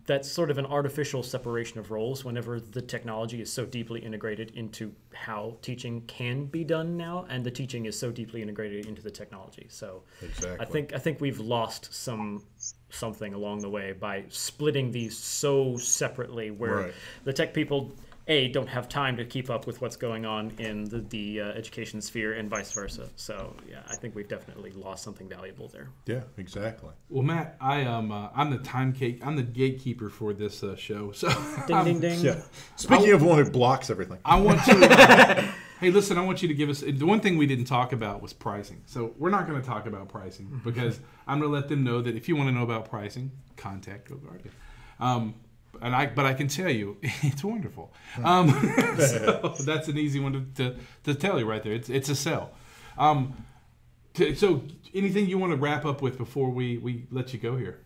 that's sort of an artificial separation of roles whenever the technology is so deeply integrated into how teaching can be done now, and the teaching is so deeply integrated into the technology. So exactly. I think we've lost something along the way by splitting these so separately, where the tech people don't have time to keep up with what's going on in the education sphere and vice versa. So yeah, I think we've definitely lost something valuable there. Yeah, exactly. Well, Matt, I'm the gatekeeper for this show. So ding ding ding. Yeah. Speaking of one who blocks everything, I want to. Hey, listen, I want you to give us the one thing we didn't talk about was pricing. So we're not going to talk about pricing because I'm going to let them know that if you want to know about pricing, contact GoGuardian. But I can tell you, it's wonderful. So that's an easy one to tell you right there. It's a sell. So anything you want to wrap up with before we let you go here?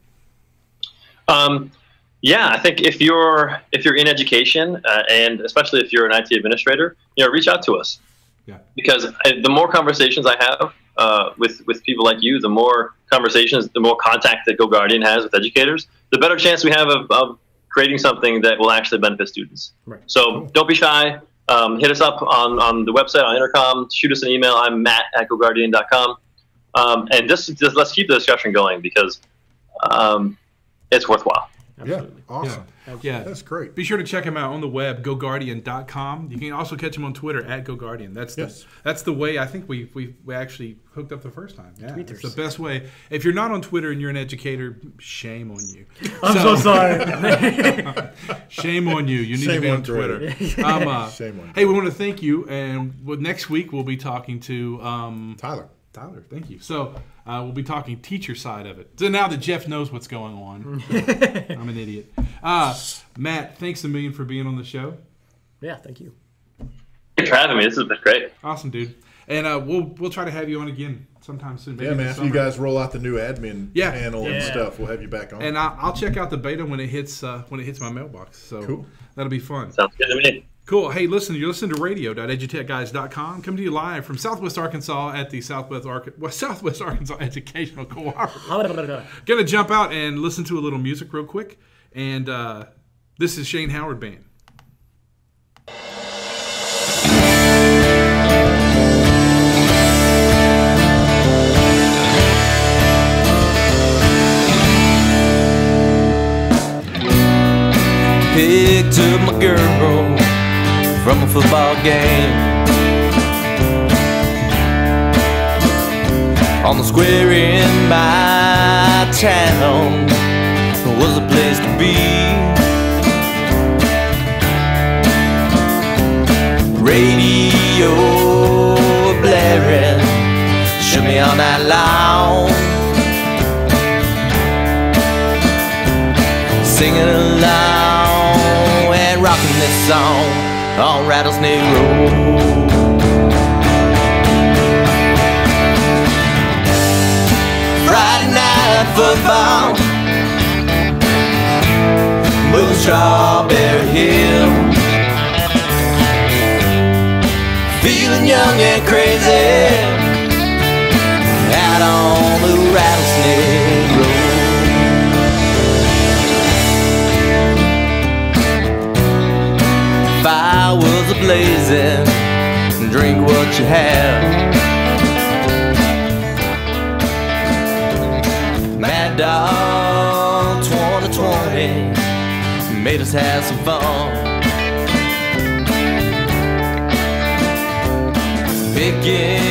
Yeah, I think if you're in education and especially if you're an IT administrator, reach out to us. Yeah. Because the more conversations I have with people like you, the more conversations, the more contact that GoGuardian has with educators, the better chance we have of creating something that will actually benefit students. Right. So don't be shy. Hit us up on the website, on Intercom. Shoot us an email. I'm matt@goguardian.com. And just let's keep the discussion going because it's worthwhile. Absolutely. Yeah, awesome. Yeah, that's great. Be sure to check them out on the web, GoGuardian.com. You can also catch them on Twitter @GoGuardian. That's the way I think we actually hooked up the first time. Yeah, it's the best way. If you're not on Twitter and you're an educator, shame on you. I'm so sorry. Shame on you. You need to be on Twitter. Shame on you. Hey, we want to thank you, and next week we'll be talking to Tyler, thank you. So we'll be talking teacher side of it. So now that Jeff knows what's going on, I'm an idiot. Matt, thanks a million for being on the show. Yeah, thank you. Thanks for having me. This has been great. Awesome, dude. And we'll try to have you on again sometime soon. Maybe Yeah, man. If you guys roll out the new admin panel and stuff, we'll have you back on. And I'll check out the beta when it hits my mailbox. So cool. That'll be fun. Sounds good to me. Cool. Hey, listen, you're listening to radio.edutechguys.com. Coming to you live from Southwest Arkansas at the Southwest Arkansas Educational Cooperative. Gonna jump out and listen to a little music real quick. And this is Shane Howard Band. Picked up my girl from a football game on the square in my town. Was a place to be. Radio blaring, shook me all night long, singing along and rocking this song on Rattlesnake Road. Friday night football, moving Strawberry Hill, feeling young and crazy out on the Rattlesnake Road. Fire was a-blazing, drink what you have. Mad Dog 2020 made us have some fun. Picking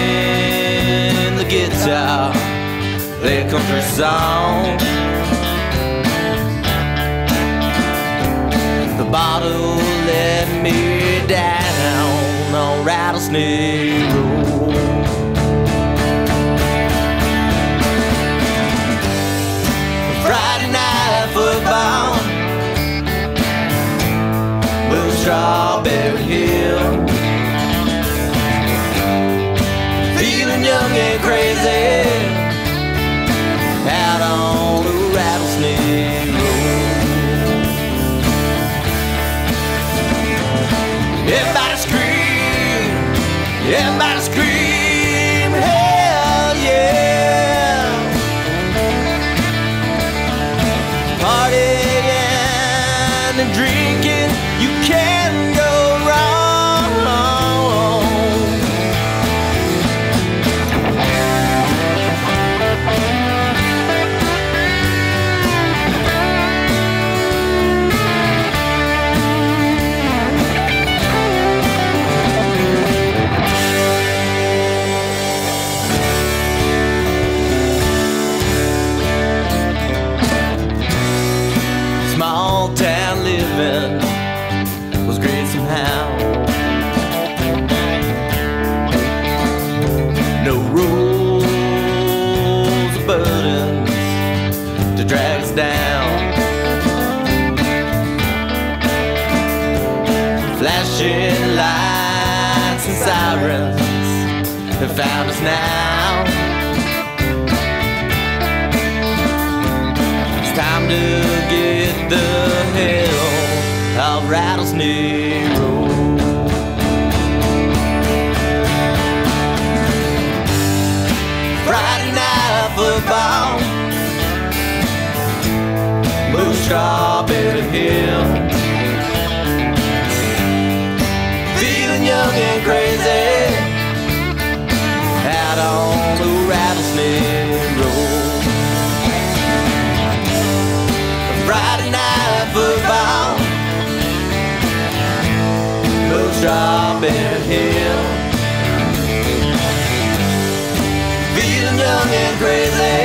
the guitar, play a country song. The bottle let me down on Rattlesnake Road. Friday night football, blue Strawberry Hill, feeling young and crazy out on the Rattlesnake Road. Everybody scream, everybody scream, hell yeah. Partying and drinking, you can't go wrong. Small town living was great somehow. No rules or burdens to drag us down. Flashing lights and sirens have found us now. It's time to get the hell off Rattlesnake Road. Friday night football, blue Strawberry Hill, feeling young and crazy out on the Rattlesnake Road. Friday night football, blue Strawberry Hill, feeling young and crazy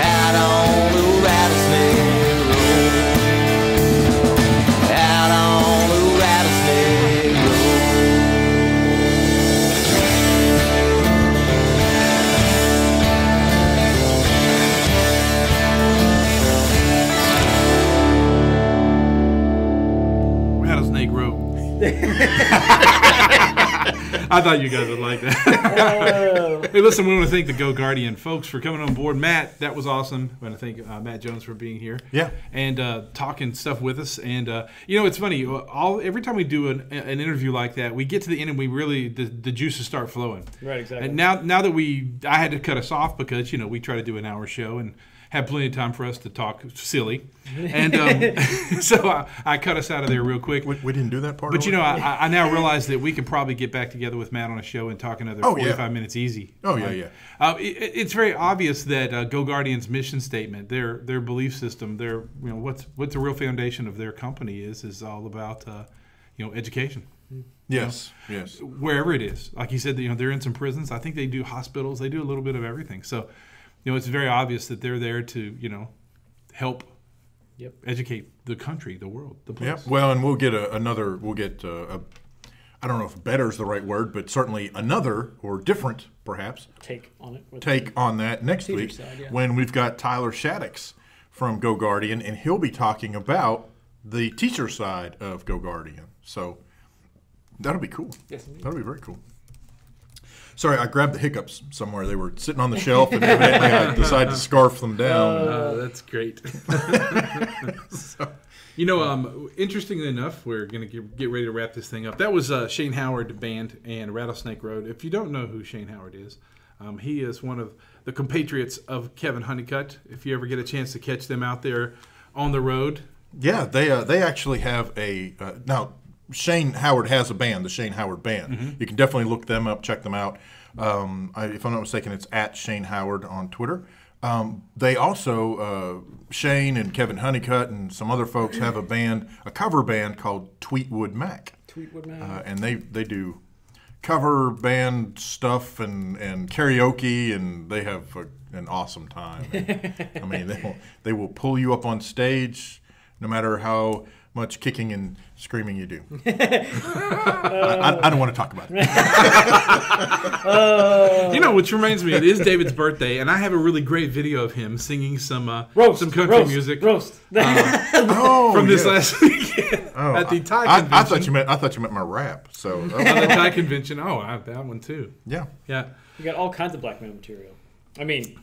out on the Rattlesnake Road, out on the Rattlesnake Road. I thought you guys would like that. Hey, listen, we want to thank the GoGuardian folks for coming on board. Matt, that was awesome. I want to thank Matt Jones for being here. Yeah. And talking stuff with us. And, it's funny. Every time we do an interview like that, we get to the end and we really, the juices start flowing. Right, exactly. And now that I had to cut us off because, we try to do an hour show and have plenty of time for us to talk silly. And so I cut us out of there real quick. We didn't do that part? But, I now realize that we could probably get back together with Matt on a show and talk another 45 minutes easy. Oh, yeah. It's very obvious that GoGuardian's mission statement, their belief system, their what the real foundation of their company is all about education. Yes, yes. Wherever it is. Like you said, they're in some prisons. I think they do hospitals. They do a little bit of everything. So, it's very obvious that they're there to, help educate the country, the world, the place. Yeah. Well, and we'll get I don't know if better is the right word, but certainly another or different, perhaps, take on it. Take on that next week when we've got Tyler Shaddix from GoGuardian, and he'll be talking about the teacher side of GoGuardian. So that'll be cool. Yes, indeed. That'll be very cool. Sorry, I grabbed the hiccups somewhere. They were sitting on the shelf, and evidently I decided to scarf them down. That's great. Interestingly enough, we're going to get ready to wrap this thing up. That was Shane Howard Band and Rattlesnake Road. If you don't know who Shane Howard is, he is one of the compatriots of Kevin Honeycutt. If you ever get a chance to catch them out there on the road. Yeah, they actually have a now. Shane Howard has a band, the Shane Howard Band. Mm-hmm. You can definitely look them up, check them out. If I'm not mistaken, it's at Shane Howard on Twitter. They also, Shane and Kevin Honeycutt and some other folks have a cover band called Tweetwood Mac. Tweetwood Mac. And they do cover band stuff and karaoke, and they have an awesome time. I mean, they will pull you up on stage no matter how much kicking and screaming you do. I don't want to talk about it. Which reminds me, it is David's birthday, and I have a really great video of him singing some country music from this last weekend at the Thai convention. I thought you meant my rap. So at the Thai convention. Oh, I have that one too. Yeah. You got all kinds of black metal material. I mean.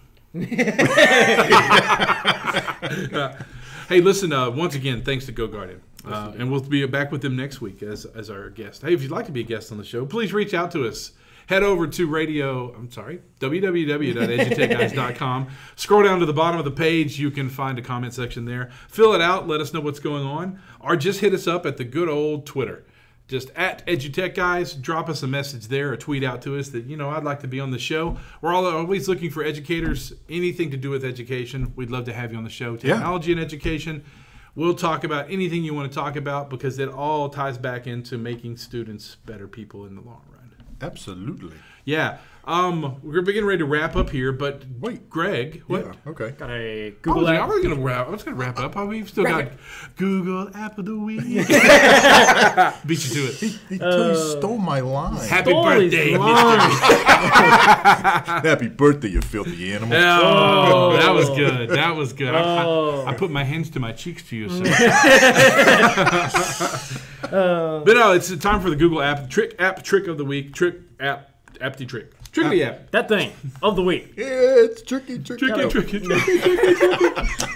Hey, listen, once again, thanks to GoGuardian. And we'll be back with them next week as our guest. Hey, if you'd like to be a guest on the show, please reach out to us. Head over to www.edutechguys.com. Scroll down to the bottom of the page. You can find a comment section there. Fill it out. Let us know what's going on. Or just hit us up at the good old Twitter. Just at EduTechGuys, drop us a message there or tweet out to us that, I'd like to be on the show. We're always looking for educators, anything to do with education. We'd love to have you on the show. Technology and education. We'll talk about anything you want to talk about because it all ties back into making students better people in the long run. Absolutely. Yeah. We're getting ready to wrap up here, but wait, Greg, what? Yeah, okay. Got a Google app. I was going to wrap up. We've still got Google App of the Week. Beat you to it. He totally stole my line. Happy birthday, Mr. Happy birthday, you filthy animal. Oh, that was good. That was good. I put my hands to my cheeks to you, sir. But no, it's time for the Google app trick of the week. Trick app the trick. Trick the app. That thing of the week. Yeah, it's tricky.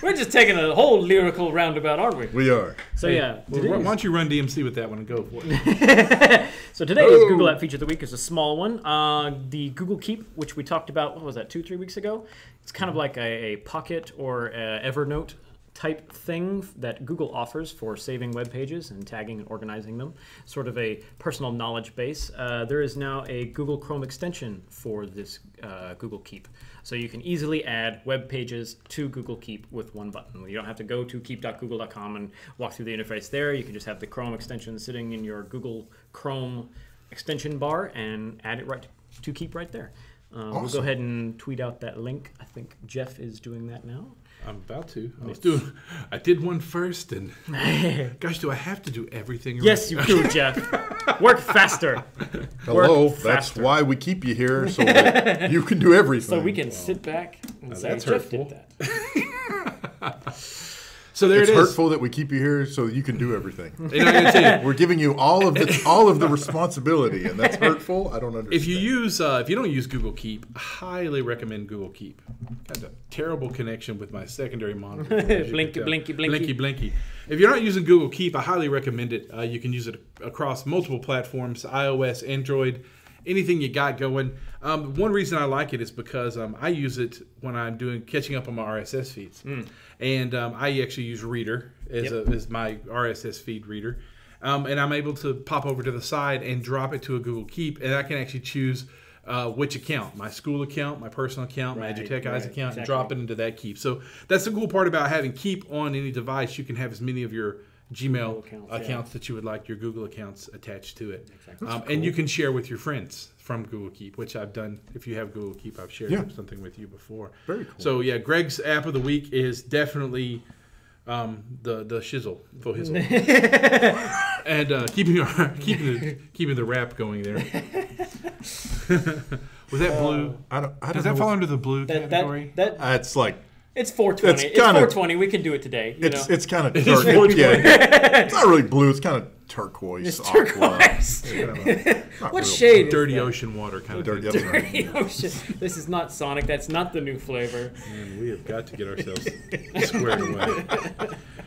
We're just taking a whole lyrical roundabout, aren't we? We are. So why don't you run DMC with that one and go for it? So today's Google App Feature of the Week is a small one. The Google Keep, which we talked about, what was that, 2-3 weeks ago? It's kind of like a Pocket or Evernote type thing that Google offers for saving web pages and tagging and organizing them, sort of a personal knowledge base. There is now a Google Chrome extension for this Google Keep. So you can easily add web pages to Google Keep with one button. You don't have to go to keep.google.com and walk through the interface there. You can just have the Chrome extension sitting in your Google Chrome extension bar and add it right to Keep right there. Awesome. We'll go ahead and tweet out that link. I think Jeff is doing that now. I'm about to. I did one first, and gosh, do I have to do everything? Yes, you do, Jeff. Work faster. Hello, that's why we keep you here, so that you can do everything. So we can sit back and say, that's Jeff hurtful. did that. So there it's it is. hurtful that we keep you here so you can do everything. And I gotta tell you, We're giving you all of the responsibility, and that's hurtful. I don't understand. if you don't use Google Keep, I highly recommend Google Keep. Got a terrible connection with my secondary monitor. Blinky, blinky, blinky. Blinky. If you're not using Google Keep, I highly recommend it. You can use it across multiple platforms: iOS, Android, anything you got going. One reason I like it is because I use it when I'm catching up on my RSS feeds, and I actually use Reader as my RSS feed reader, and I'm able to pop over to the side and drop it to a Google Keep, and I can actually choose which account, my school account, my personal account, my EduTechGuys account, and drop it into that Keep. So that's the cool part about having Keep on any device. You can have as many of your Gmail accounts that you would like, your Google accounts attached to it. Exactly. And you can share with your friends from Google Keep, which I've done. If you have Google Keep, I've shared something with you before. Very cool. So yeah, Greg's app of the week is definitely the shizzle, faux hizzle. And keeping the rap going there. Was that blue? I don't Does that fall under the blue category? It's like It's 420. It's 420. We can do it today. It's kind of it's not really blue. It's kind of turquoise. It's turquoise. What shade? Dirty ocean water kind of thing. Dirty ocean. This is not Sonic. That's not the new flavor. Man, we have got to get ourselves squared away.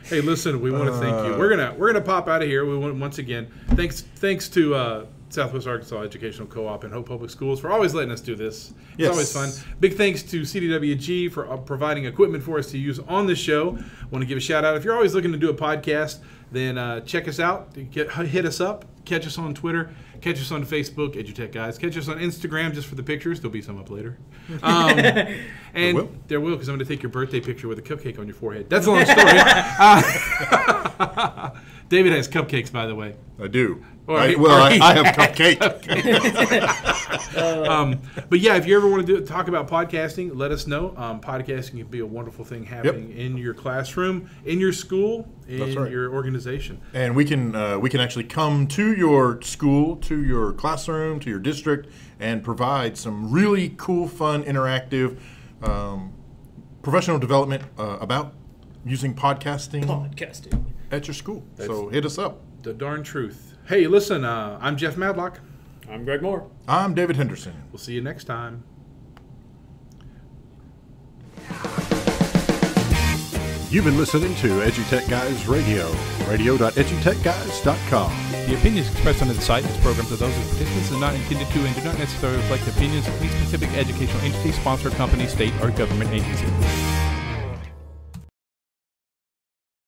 Hey, listen, we want to thank you. We're gonna pop out of here. We want once again thanks to Southwest Arkansas Educational Co-op and Hope Public Schools for always letting us do this. It's always fun. Big thanks to CDWG for providing equipment for us to use on the show. Want to give a shout out. If you're always looking to do a podcast, then check us out. Hit us up. Catch us on Twitter. Catch us on Facebook, EduTechGuys. Catch us on Instagram just for the pictures. There'll be some up later. And there will, because I'm going to take your birthday picture with a cupcake on your forehead. That's a long story. David has cupcakes, by the way. I do. I have cupcake. But yeah, if you ever want to talk about podcasting, let us know. Podcasting can be a wonderful thing happening in your classroom, in your school, in your organization. And we can actually come to your school, to your classroom, to your district, and provide some really cool, fun, interactive, professional development about using podcasting at your school. So hit us up. The darn truth. Hey, listen, I'm Jeff Madlock. I'm Greg Moore. I'm David Henderson. We'll see you next time. You've been listening to EduTechGuys Radio, radio.edutechguys.com. The opinions expressed on the site and its programs are those of participants and not intended to and do not necessarily reflect the opinions of any specific educational entity, sponsor, company, state, or government agency.